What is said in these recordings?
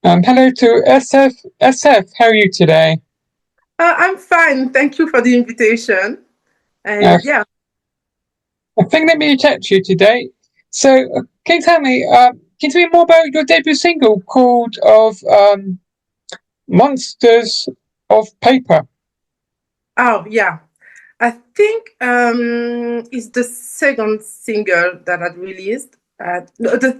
Hello to SFSF. How are you today? I'm fine. Thank you for the invitation. Uh, And yeah, I think let me chat to you today. So, can you tell me? Can you tell me more about your debut single called "Of Monsters of Paper"? oh yeah. I think it's the second single that I released. No, the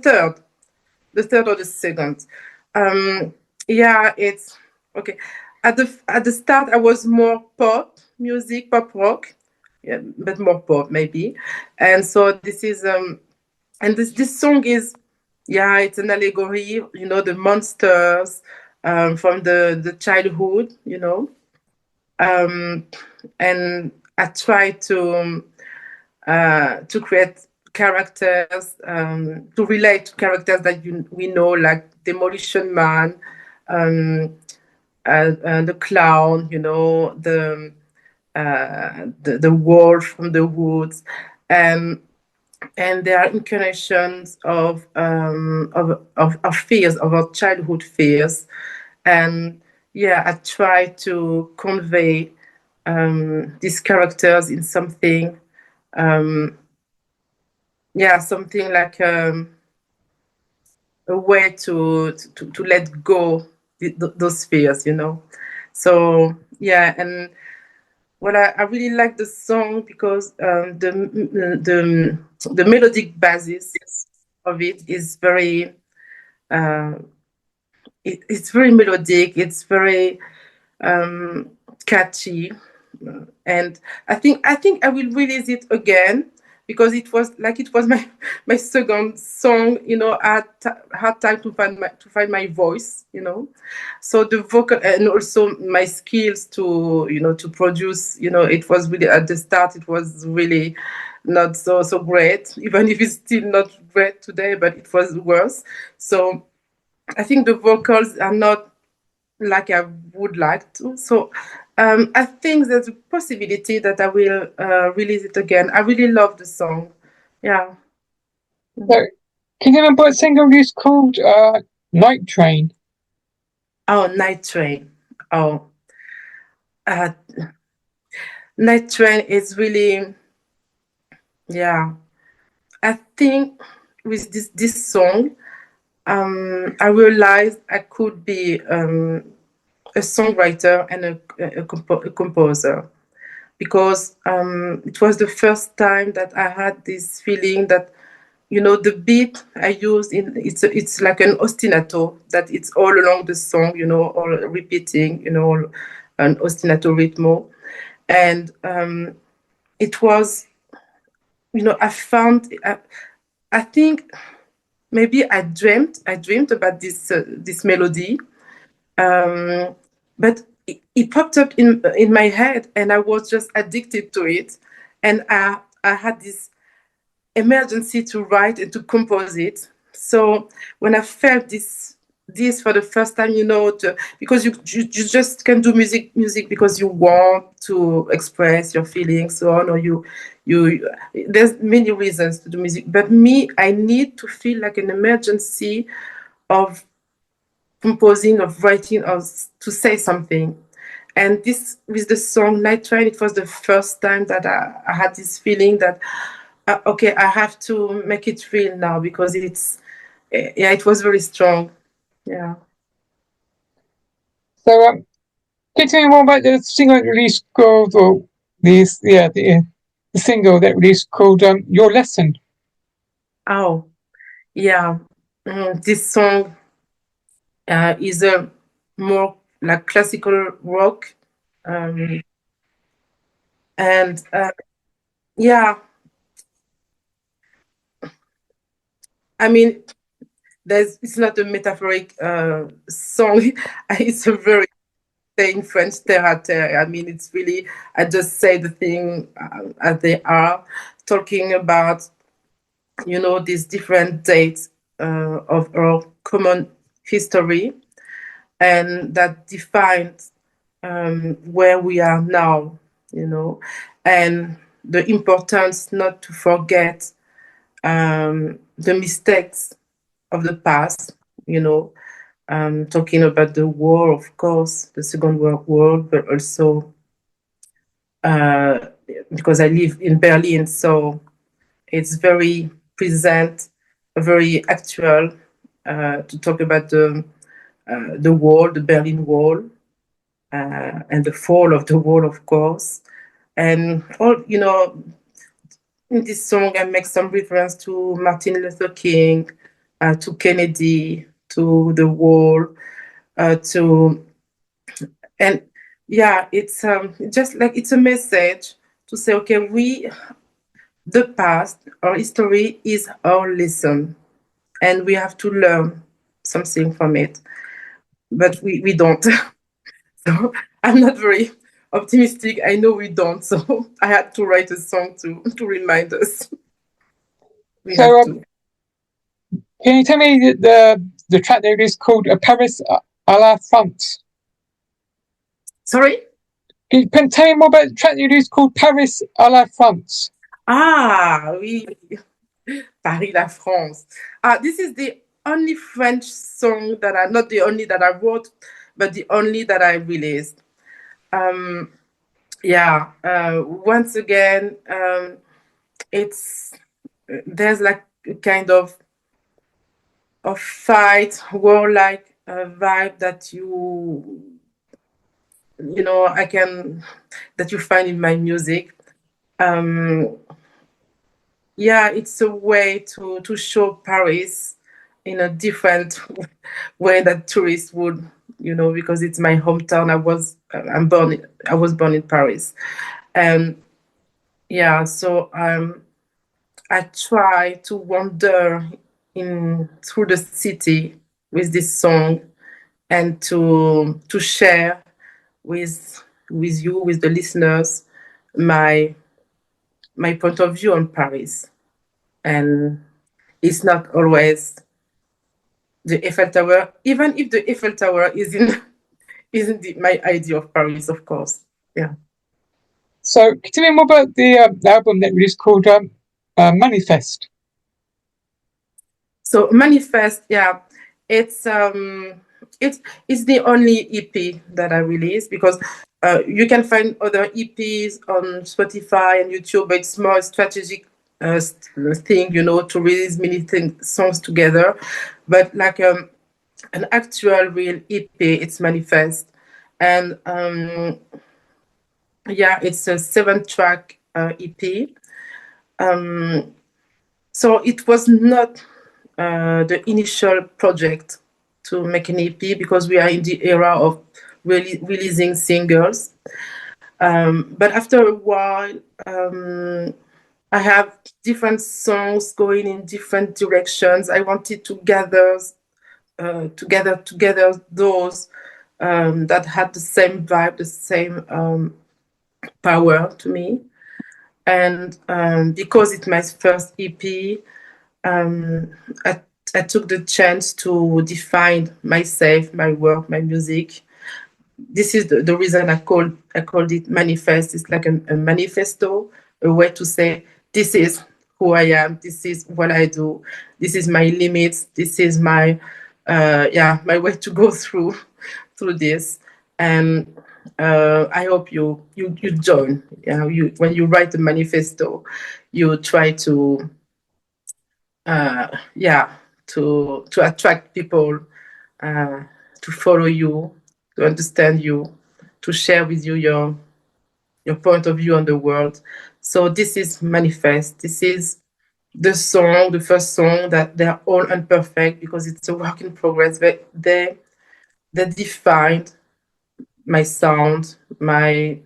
third or the second. Um, yeah, it's okay. At the start, I was more pop music, pop rock, yeah, but more pop maybe. And so this song is, yeah, it's an allegory, the monsters from the childhood, um, and I try to create characters, to relate to characters that we know, like Demolition Man, um, the clown, the wolf from the woods, and they are incarnations of fears, of our childhood fears. And yeah, I try to convey these characters in something, um, yeah, something like a way to let go those fears, So yeah, and well, I really like the song because the melodic basis of it is very uh, it's very melodic. It's very um, catchy, and I think I will release it again because it was my second song. I had time to find my voice. So the vocal and also my skills to produce. It was really at the start. It was really not so great, even if it's still not great today, but it was worse. So I think the vocals are not like I would like to. So I think there's a possibility that I will release it again. I really love the song. Yeah. So, can you tell me what single is called "Night Train"? Oh, Night Train. Oh, uh, Night Train is really, yeah. I think with this song, I realized I could be a songwriter and a composer, because it was the first time that I had this feeling that the beat I used in it's like an ostinato that it's all along the song, all repeating, an ostinato rhythm, and it was, I think maybe I dreamt about this melody, um, but it popped up in my head, and I was just addicted to it, and I had this emergency to write and to compose it. So when I felt this for the first time, because you just can do music because you want to express your feelings, so on, or you there's many reasons to do music, but me, I need to feel like an emergency of composing, of writing, or to say something. And this, with the song Night Train, it was the first time that I had this feeling that, okay, I have to make it real now, because yeah, it was very strong. Yeah. So, can you tell me more about the single that released called, or the single that released called "Your Lesson"? Oh, yeah. This song is a more like classical rock. Um, and yeah, I mean, it's not a metaphoric song. It's a very, in French, terre à terre. I mean, it's really, I just say the thing as they are, talking about, these different dates of our common history, and that defines where we are now, and the importance not to forget the mistakes of the past, you know, talking about the war, of course, the Second World War, but also because I live in Berlin, so it's very present, very actual to talk about the wall, the Berlin Wall, and the fall of the wall, of course. And all, in this song, I make some reference to Martin Luther King, to Kennedy, to the wall, to and yeah, it's just like it's a message to say, okay, the past, our history is our lesson, and we have to learn something from it. But we don't. So I'm not very optimistic. I know we don't. So I had to write a song to remind us. We have So, to. can you tell me the track that is called Paris à la France? Sorry? Can you tell me more about the track that is called Paris à la France? Ah, oui. Paris, la France. This is the only French song that not the only that I wrote, but the only that I released. Yeah. Once again, there's like a kind of fight, warlike vibe that that you find in my music. Yeah, it's a way to show Paris in a different way that tourists would, because it's my hometown. I was born in Paris, and yeah, so I try to wander in through the city with this song and to share with you, with the listeners, my point of view on Paris. And it's not always the Eiffel Tower, even if the Eiffel Tower isn't my idea of Paris, of course. Yeah. So, can you tell me more about the album that is called Manifest? So Manifest, yeah, it's the only EP that I released, because you can find other EPs on Spotify and YouTube, but it's more strategic thing, to release many songs together. But like an actual real EP, it's Manifest, and yeah, it's a 7-track EP. So it was not the initial project to make an EP, because we are in the era of really releasing singles. But after a while, I have different songs going in different directions. I wanted to gather together those that had the same vibe, the same power to me. And because it's my first EP, I took the chance to define myself, my work, my music. This is the reason I called it Manifest. It's like a manifesto, a way to say, this is who I am, this is what I do, this is my limits, this is my my way to go through this. And I hope you join. When you write a manifesto, you try to to attract people to follow you, to understand you, to share with you your point of view on the world. So this is Manifest. This is the first song, that they're all imperfect because it's a work in progress, but they defined my sound, my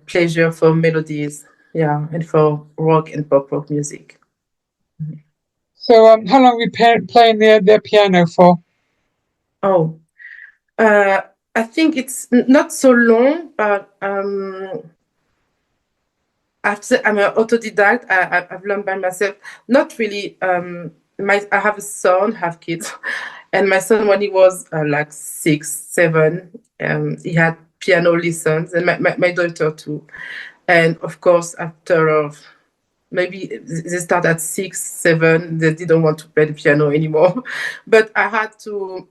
pleasure for melodies, and for rock and pop rock music. So, how long have you been playing the piano for? Oh, I think it's not so long, but after I'm an autodidact. I've learned by myself. Not really. I have a son, have kids, and my son, when he was like 6, 7, he had piano lessons, and my daughter too. And of course, after maybe they start at 6, 7. They didn't want to play the piano anymore, but I had to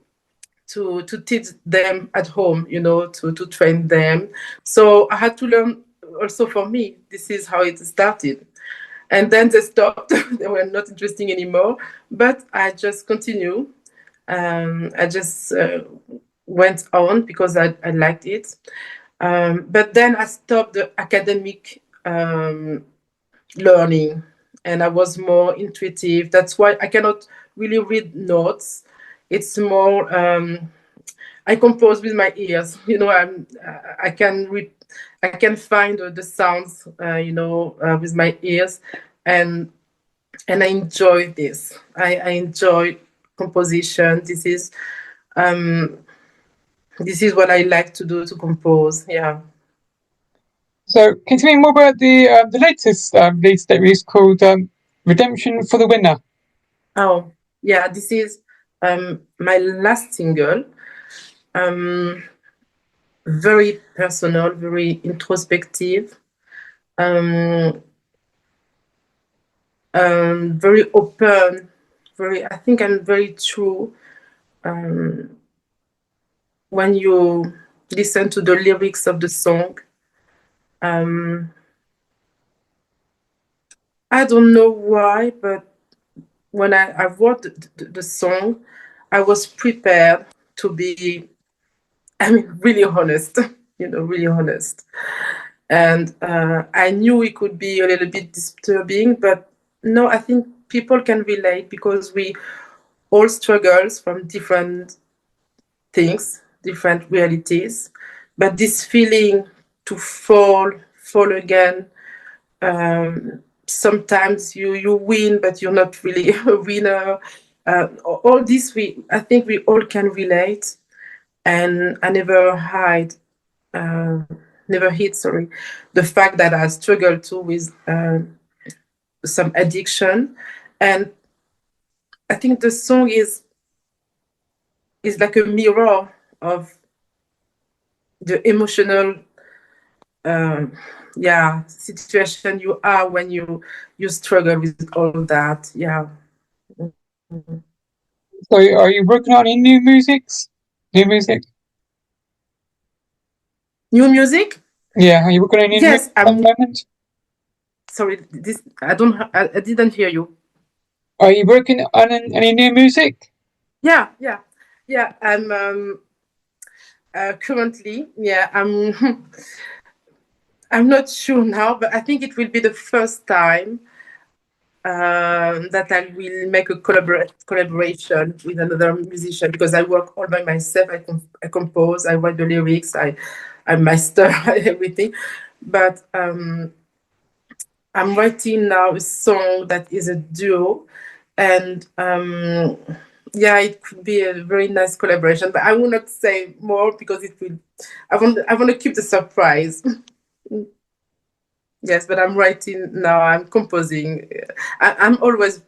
teach them at home, to train them. So I had to learn also for me. This is how it started. And then they stopped. They were not interesting anymore. But I just continue. I just went on because I liked it. But then I stopped the academic learning, and I was more intuitive. That's why I cannot really read notes. It's more I compose with my ears. I can read, I can find the sounds, with my ears, and I enjoy this. I enjoy composition. This is what I like to do, to compose. Yeah. So, can you tell me more about the latest release that is called "Redemption for the Winner"? Oh, yeah. This is my last single. Very personal, very introspective, very open. I think I'm very true. When you listen to the lyrics of the song, I don't know why, but when I wrote the song, I was prepared to be, really honest, really honest. And I knew it could be a little bit disturbing, but no, I think people can relate because we all struggles from different things, different realities. But this feeling to fall again, sometimes you win, but you're not really a winner. All this, I think we all can relate. And I never hide, never hid, sorry, the fact that I struggle too with some addiction. And I think the song is like a mirror of the emotional situation you are when you struggle with all that. Yeah. So, are you working on any new music? New music? Yeah, are you working on any Yes, at the moment? Sorry, this I didn't hear you. Are you working on any new music? Yeah. I'm currently, yeah, I'm not sure now, but I think it will be the first time that I will make a collaboration with another musician, because I work all by myself. I compose, I write the lyrics, I master everything. But I'm writing now a song that is a duo, and it could be a very nice collaboration. But I will not say more because it will. I want to keep the surprise. Yes, but I'm writing now. I'm composing. I'm always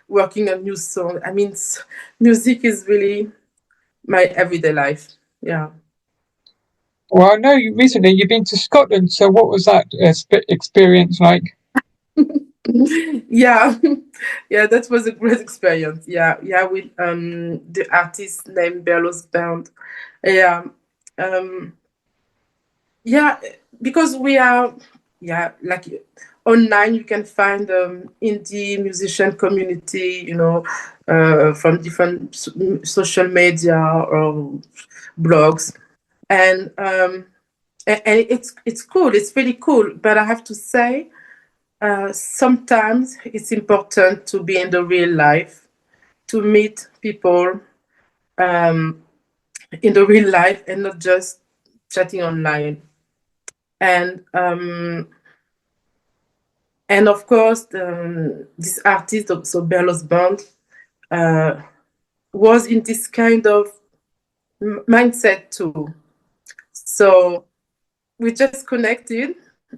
working on new songs. Music is really my everyday life. Yeah. Well, I know recently you've been to Scotland. So, what was that experience like? Yeah, yeah, that was a great experience. Yeah, with the artist named Berlos Band. Yeah, yeah, because we are, like online you can find indie musician community, from different social media or blogs, and it's cool. It's really cool. But I have to say, sometimes it's important to be in the real life, to meet people in the real life, and not just chatting online. And of course, this artist, so Berlos Band, was in this kind of mindset too. So we just connected,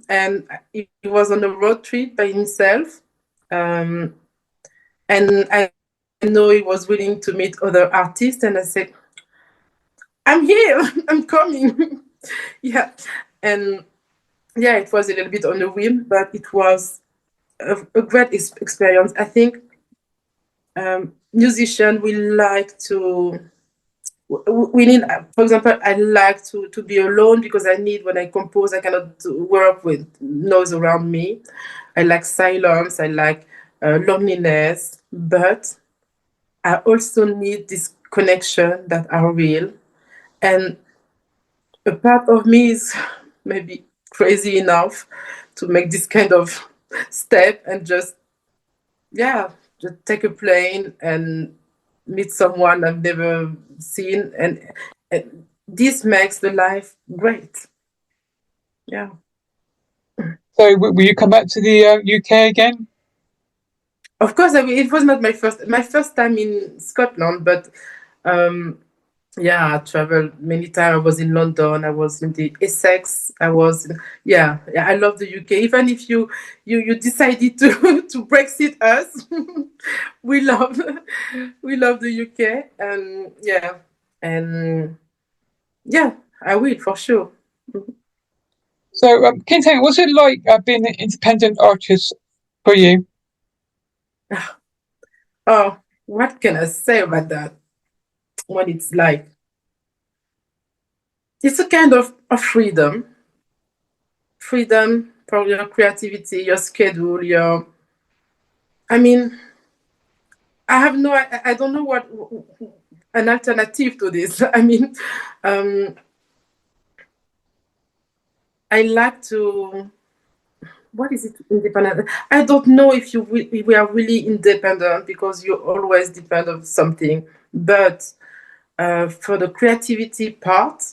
and he was on a road trip by himself. And I know he was willing to meet other artists, and I said, I'm here, I'm coming. Yeah. And yeah, it was a little bit on a whim, but it was a great experience. I think musicians will like to. We need, for example, I like to be alone because I need, when I compose, I cannot work with noise around me. I like silence. I like loneliness, but I also need this connection that are real. And a part of me is maybe crazy enough to make this kind of step and just take a plane and meet someone I've never seen, and this makes the life great. Yeah. So will you come back to the UK again? Of course, it was not my first time in Scotland, but yeah, I traveled many times. I was in London. I was in the Essex. Yeah. I love the UK. Even if you decided to to Brexit us, we love we love the UK. And yeah, I will for sure. So can you tell me, what's it like being an independent artist for you? Oh, what can I say about that? What it's like? It's a kind of freedom for your creativity, your schedule, your. I mean, I don't know what an alternative to this. I mean, I like to. What is it, independent? I don't know if we are really independent because you always depend on something. But for the creativity part,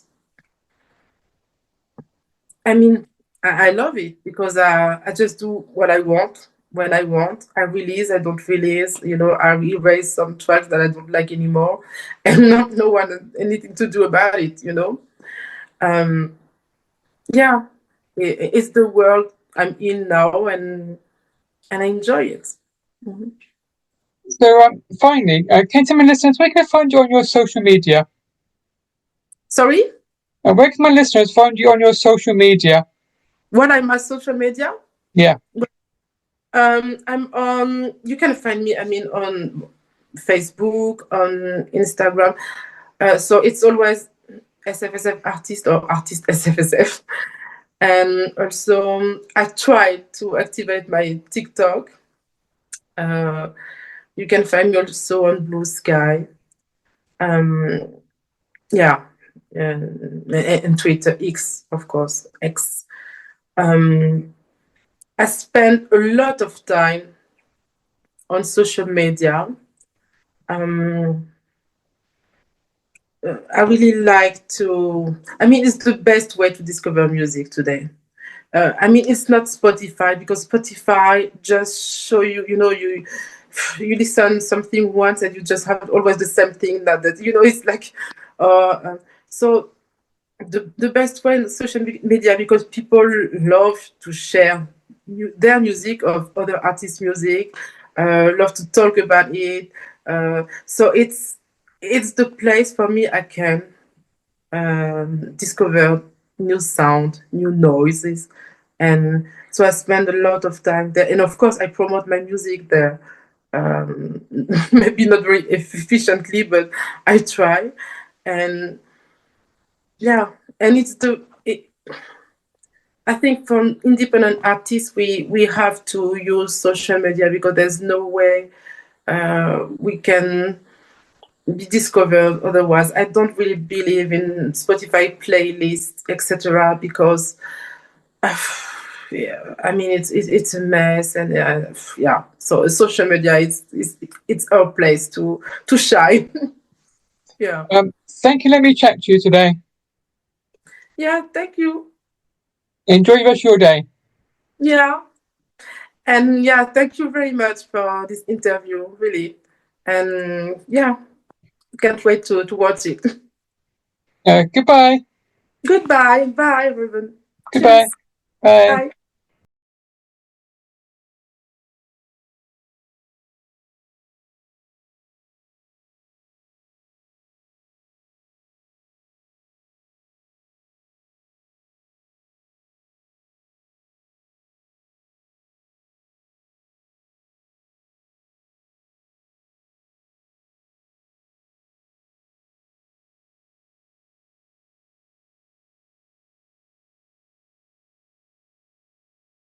I mean, I love it because I just do what I want when I want. I release, I don't release. I erase some tracks that I don't like anymore, and not no one anything to do about it. Um, yeah, it's the world I'm in now, and I enjoy it. Mhm. So finally, can you tell my listeners, where can I find you on your social media? Sorry, Where can my listeners find you on your social media? what are my social media? Yeah. I'm on. You can find me. I mean, on Facebook, on Instagram. So it's always SFSF artist or artist SFSF. And also, I tried to activate my TikTok. Uh, you can find me also on Blue Sky. Um, yeah, and Twitter, X, of course, X. I spend a lot of time on social media. I really like to. I mean, it's the best way to discover music today. I mean, it's not Spotify because Spotify just show you. You listen something once and you just have always the same thing. That it's like, so the best way in social media because people love to share their music of other artists' music, love to talk about it. So it's the place for me I can discover new sound, new noises, and so I spend a lot of time there. And of course, I promote my music there. Maybe not very efficiently, but I try. And yeah, and I think from independent artists, we have to use social media because there's no way we can be discovered otherwise. I don't really believe in Spotify playlists, etc., because yeah, I mean it's a mess, and yeah. So social media it's our place to shine. Yeah. Thank you. Let me chat to you today. Yeah. Thank you. Enjoy the rest of your day. Yeah. And yeah, thank you very much for this interview, really. And yeah, can't wait to watch it. Goodbye. Goodbye. Bye, everyone. Goodbye. Cheers. Bye. Bye.